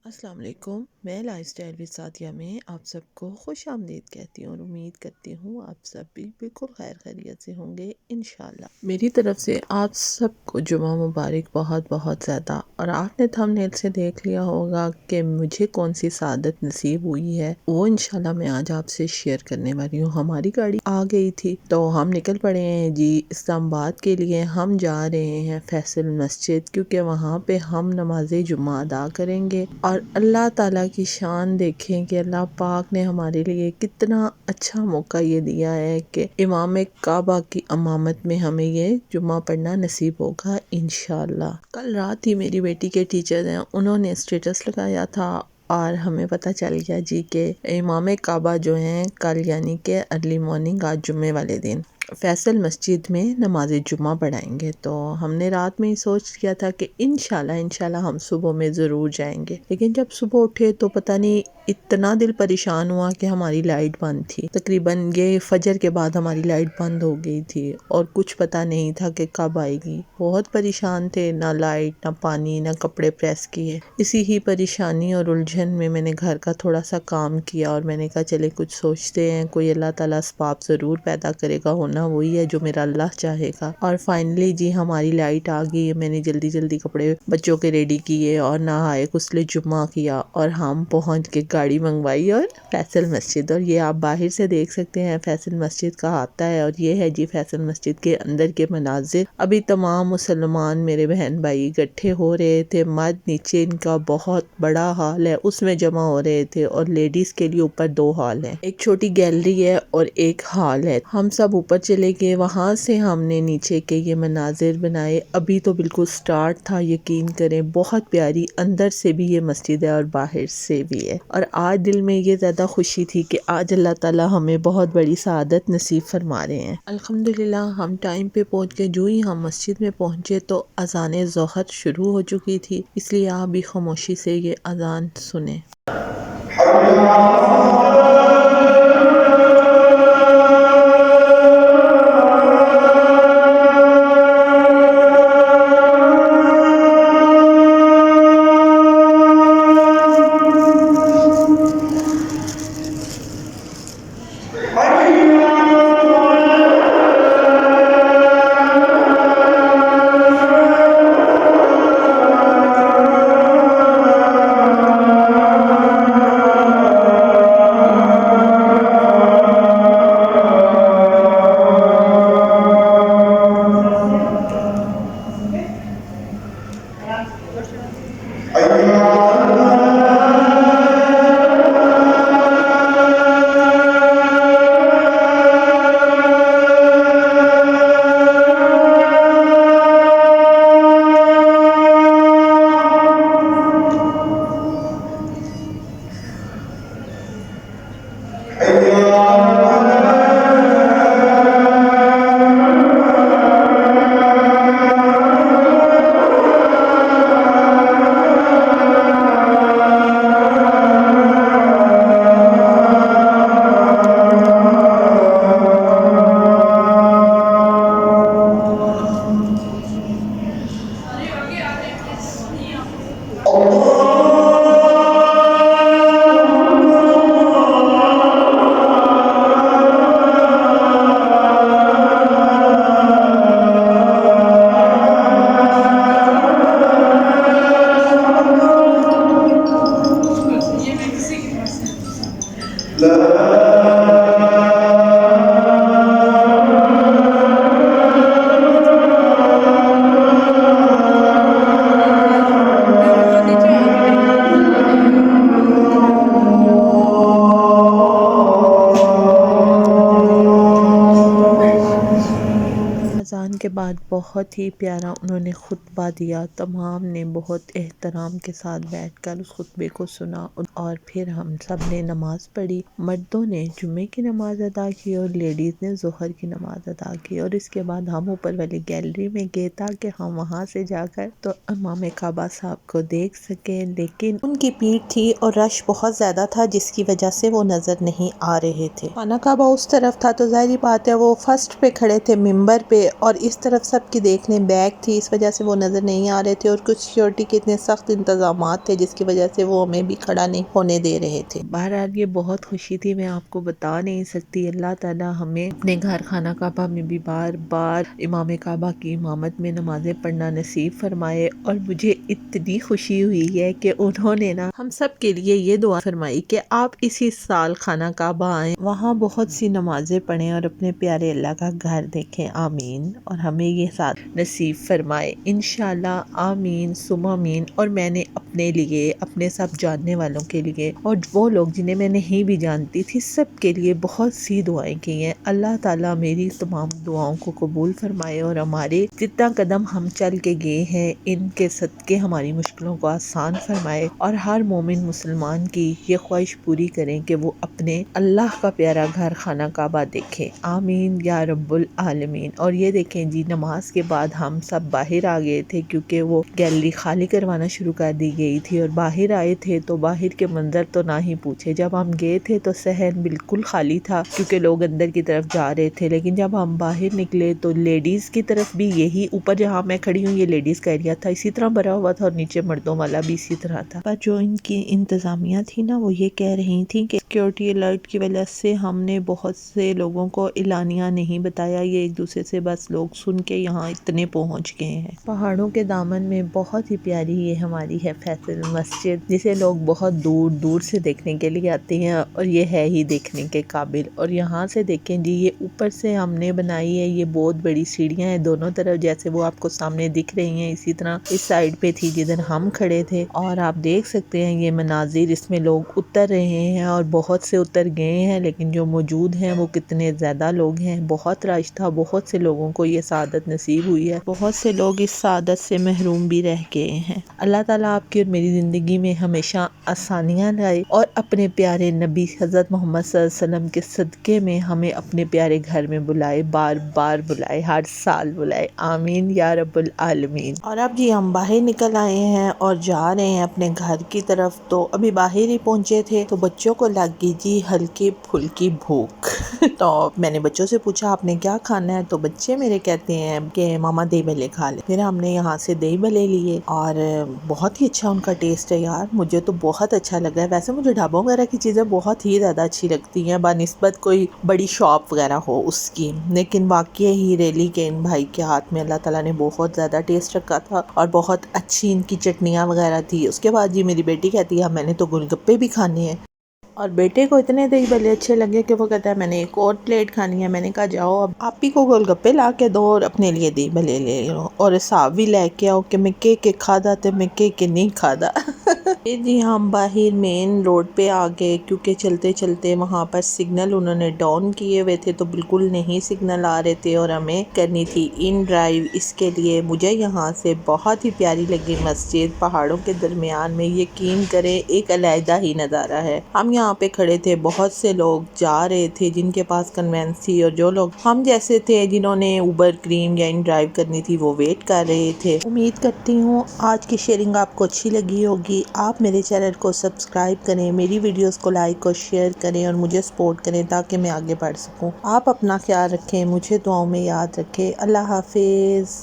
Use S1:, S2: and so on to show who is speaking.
S1: السلام علیکم، میں لائف اسٹائل وتھ سعدیہ میں آپ سب کو خوش آمدید کہتی ہوں اور امید کرتی ہوں آپ سب بھی بالکل خیر خیریت سے ہوں گے انشاءاللہ۔ میری طرف سے آپ سب کو جمعہ مبارک بہت بہت زیادہ۔ اور آپ نے تھمبنیل سے دیکھ لیا ہوگا کہ مجھے کون سی سعادت نصیب ہوئی ہے، وہ انشاءاللہ میں آج آپ سے شیئر کرنے والی ہوں۔ ہماری گاڑی آ گئی تھی تو ہم نکل پڑے ہیں جی اسلام آباد کے لیے۔ ہم جا رہے ہیں فیصل مسجد، کیونکہ وہاں پہ ہم نماز جمعہ ادا کریں گے۔ اور اللہ تعالیٰ کی شان دیکھیں کہ اللہ پاک نے ہمارے لیے کتنا اچھا موقع یہ دیا ہے کہ امام کعبہ کی امامت میں ہمیں یہ جمعہ پڑھنا نصیب ہوگا انشاءاللہ۔ کل رات ہی میری بیٹی کے ٹیچر ہیں، انہوں نے اسٹیٹس لگایا تھا اور ہمیں پتہ چل گیا جی کہ امام کعبہ جو ہیں کل یعنی کہ ارلی مارننگ آج جمعے والے دن فیصل مسجد میں نماز جمعہ پڑھائیں گے۔ تو ہم نے رات میں ہی سوچ کیا تھا کہ انشاءاللہ ہم صبح میں ضرور جائیں گے، لیکن جب صبح اٹھے تو پتہ نہیں اتنا دل پریشان ہوا کہ ہماری لائٹ بند تھی۔ تقریباً یہ فجر کے بعد ہماری لائٹ بند ہو گئی تھی اور کچھ پتہ نہیں تھا کہ کب آئے گی۔ بہت پریشان تھے، نہ لائٹ نہ پانی نہ کپڑے پریس کیے۔ اسی ہی پریشانی اور الجھن میں نے گھر کا تھوڑا سا کام کیا اور میں نے کہا چلے کچھ سوچتے ہیں، کوئی اللہ تعالیٰ اسباب ضرور پیدا کرے گا، ہونا وہی ہے جو میرا اللہ چاہے گا۔ اور فائنلی جی ہماری لائٹ آ گئی۔ میں نے جلدی جلدی کپڑے بچوں کے ریڈی کیے اور نہائے غسل جمعہ کیا اور ہم پہنچ کے گاڑی منگوائی اور فیصل مسجد۔ اور یہ آپ باہر سے دیکھ سکتے ہیں فیصل مسجد کا آتا ہے، اور یہ ہے جی فیصل مسجد کے اندر کے مناظر۔ ابھی تمام مسلمان میرے بہن بھائی اکٹھے ہو رہے تھے، مرد نیچے ان کا بہت بڑا ہال ہے اس میں جمع ہو رہے تھے، اور لیڈیز کے لیے اوپر 2 ہال ہیں، ایک چھوٹی گیلری ہے اور ایک ہال ہے۔ ہم سب اوپر چلے گئے، وہاں سے ہم نے نیچے کے یہ مناظر بنائے۔ ابھی تو بالکل سٹارٹ تھا، یقین کریں بہت پیاری اندر سے بھی یہ مسجد ہے اور باہر سے بھی ہے۔ اور آج دل میں یہ زیادہ خوشی تھی کہ آج اللہ تعالیٰ ہمیں بہت بڑی سعادت نصیب فرما رہے ہیں۔ الحمدللہ ہم ٹائم پہ پہنچ کے جو ہی ہم مسجد میں پہنچے تو اذان ظہر شروع ہو چکی تھی، اس لیے آپ بھی خاموشی سے یہ اذان سنیں۔ اذان کے بعد بہت ہی پیارا انہوں نے خطبہ دیا، تمام نے بہت احترام کے ساتھ بیٹھ کر اس خطبے کو سنا، اور پھر ہم سب نے نماز پڑھی۔ مردوں نے جمعے کی نماز ادا کی اور لیڈیز نے ظہر کی نماز ادا کی، اور اس کے بعد ہم اوپر والی گیلری میں گئے تاکہ ہم وہاں سے جا کر تو امام کعبہ صاحب کو دیکھ سکیں، لیکن ان کی بھیڑ تھی اور رش بہت زیادہ تھا جس کی وجہ سے وہ نظر نہیں آ رہے تھے۔ خانہ کعبہ اس طرف تھا تو ظاہری بات ہے وہ فرسٹ پہ کھڑے تھے ممبر پہ، اور اس طرف سب کی دیکھ لیں بیگ تھی، اس وجہ سے وہ نظر نہیں آ رہے تھے، اور کچھ سیکورٹی کے اتنے سخت انتظامات تھے جس کی وجہ سے وہ ہمیں بھی کھڑا نہیں ہونے دے رہے تھے۔ بہرحال یہ بہت خوشی تھی، میں آپ کو بتا نہیں سکتی۔ اللہ تعالیٰ ہمیں اپنے گھر خانہ کعبہ میں بھی بار بار امام کعبہ کی امامت میں نمازیں پڑھنا نصیب فرمائے، اور مجھے اتنی خوشی ہوئی ہے کہ انہوں نے ہم سب کے لیے یہ دعا فرمائی کہ آپ اسی سال خانہ کعبہ آئیں، وہاں بہت سی نمازیں پڑھیں اور اپنے پیارے اللہ کا گھر دیکھیں، آمین، اور ہمیں یہ ساتھ نصیب فرمائے انشاءاللہ، آمین ثم آمین۔ اور میں نے اپنے لیے، اپنے سب جاننے والوں کے لیے، اور وہ لوگ جنہیں میں نہیں بھی جانتی تھی، سب کے لیے بہت سی دعائیں کی ہیں۔ اللہ تعالیٰ میری تمام دعاؤں کو قبول فرمائے، اور ہمارے جتنا قدم ہم چل کے گئے ہیں ان کے صدقے ہماری مشکلوں کو آسان فرمائے، اور ہر مومن مسلمان کی یہ خواہش پوری کریں کہ وہ اپنے اللہ کا پیارا گھر خانہ کعبہ دیکھیں، آمین یا رب العالمین۔ اور یہ دیکھیں جی، نماز کے بعد ہم سب باہر آ گئے تھے کیونکہ وہ گیلری خالی کروانا شروع کر دی گئی تھی، اور باہر آئے تھے تو باہر کے منظر تو نہ ہی پوچھے۔ جب ہم گئے تھے تو صحن بالکل خالی تھا کیونکہ لوگ اندر کی طرف جا رہے تھے، لیکن جب ہم باہر نکلے تو لیڈیز کی طرف بھی یہی، اوپر جہاں میں کھڑی ہوں یہ لیڈیز کا ایریا تھا، اسی طرح بھرا ہوا تھا، اور نیچے مردوں والا بھی اسی طرح تھا۔ پر جو ان کی انتظامیہ تھی نا، وہ یہ کہہ رہی تھی کہ سیکیورٹی الرٹ کی وجہ سے ہم نے بہت سے لوگوں کو اعلانیہ نہیں بتایا، یہ ایک دوسرے سے بس لوگ سن کے یہاں اتنے پہنچ گئے ہیں۔ پہاڑوں کے دامن میں بہت ہی پیاری یہ ہماری ہے فیصل مسجد، جسے لوگ بہت دور دور سے دیکھنے کے لیے آتے ہیں، اور یہ ہے ہی دیکھنے کے قابل۔ اور یہاں سے دیکھیں جی، یہ اوپر سے ہم نے بنائی ہے، یہ بہت بڑی سیڑھیاں ہیں دونوں طرف، جیسے وہ آپ کو سامنے دکھ رہی ہیں اسی طرح اس سائیڈ پہ تھی جدھر ہم کھڑے تھے، اور آپ دیکھ سکتے ہیں یہ مناظر، اس میں لوگ اتر رہے ہیں، اور بہت سے اتر گئے ہیں، لیکن جو موجود ہیں وہ کتنے زیادہ لوگ ہیں، بہت رش تھا، بہت سے لوگوں کو یہ سعادت نصیب ہوئی ہے، بہت سے لوگ اس سعادت سے محروم بھی رہ گئے ہیں۔ اللہ تعالیٰ آپ کی اور میری زندگی میں ہمیشہ آسانیاں لائے، اور اپنے پیارے نبی حضرت محمد صلی اللہ علیہ وسلم کے صدقے میں ہمیں اپنے پیارے گھر میں بلائے، بار بار بلائے، ہر سال بلائے، آمین یا رب العالمین۔ اور اب جی ہم باہر نکل آئے ہیں اور جا رہے ہیں اپنے گھر کی طرف، تو ابھی باہر ہی پہنچے تھے تو بچوں کو لگ گئی جی ہلکی پھلکی بھوک تو میں نے بچوں سے پوچھا آپ نے کیا کھانا ہے، تو بچے میرے کہتے ہیں کہ ماما دہی بھلے کھا لیں۔ پھر ہم نے یہاں سے دہی بھلے لیے، اور بہت ہی اچھا ان کا ٹیسٹ ہے یار، مجھے تو بہت اچھا لگا ہے۔ ویسے مجھے ڈھابوں وغیرہ کی چیزیں بہت ہی زیادہ اچھی لگتی ہیں بنسبت کوئی بڑی شاپ وغیرہ ہو اس کی، لیکن واقعی ہی ریلی کے ان بھائی کے ہاتھ میں اللہ تعالیٰ نے بہت زیادہ ٹیسٹ رکھا تھا، اور بہت اچھی ان کی چٹنیاں وغیرہ تھی۔ اس کے بعد جی میری بیٹی کہتی ہے میں نے تو گول گپے بھی کھانے ہیں، اور بیٹے کو اتنے دہی بھلے اچھے لگے کہ وہ کہتا ہے میں نے ایک اور پلیٹ کھانی ہے۔ میں نے کہا جاؤ اب آپ ہی کو گول گپے لا کے دو اور اپنے لیے دہی بھلے لے لو، اور حساب بھی لے کے آؤ کہ میں کے کھادا تے میں کے نہیں کھادا جی ہم باہر مین روڈ پہ آ گئے، کیونکہ چلتے چلتے وہاں پر سگنل انہوں نے ڈاؤن کیے ہوئے تھے، تو بالکل نہیں سگنل آ رہے تھے، اور ہمیں کرنی تھی ان ڈرائیو۔ اس کے لیے مجھے یہاں سے بہت ہی پیاری لگی مسجد، پہاڑوں کے درمیان میں، یقین کریں ایک علیحدہ ہی نظارہ ہے۔ ہم یہاں پہ کھڑے تھے، بہت سے لوگ جا رہے تھے جن کے پاس کنوینس تھی، اور جو لوگ ہم جیسے تھے جنہوں نے اوبر کریم یا ان ڈرائیو کرنی تھی وہ ویٹ کر رہے تھے۔ امید کرتی ہوں آج کی شیئرنگ آپ کو اچھی لگی ہوگی۔ آپ میرے چینل کو سبسکرائب کریں، میری ویڈیوز کو لائک اور شیئر کریں، اور مجھے سپورٹ کریں تاکہ میں آگے بڑھ سکوں۔ آپ اپنا خیال رکھیں، مجھے دعاؤں میں یاد رکھیں۔ اللہ حافظ۔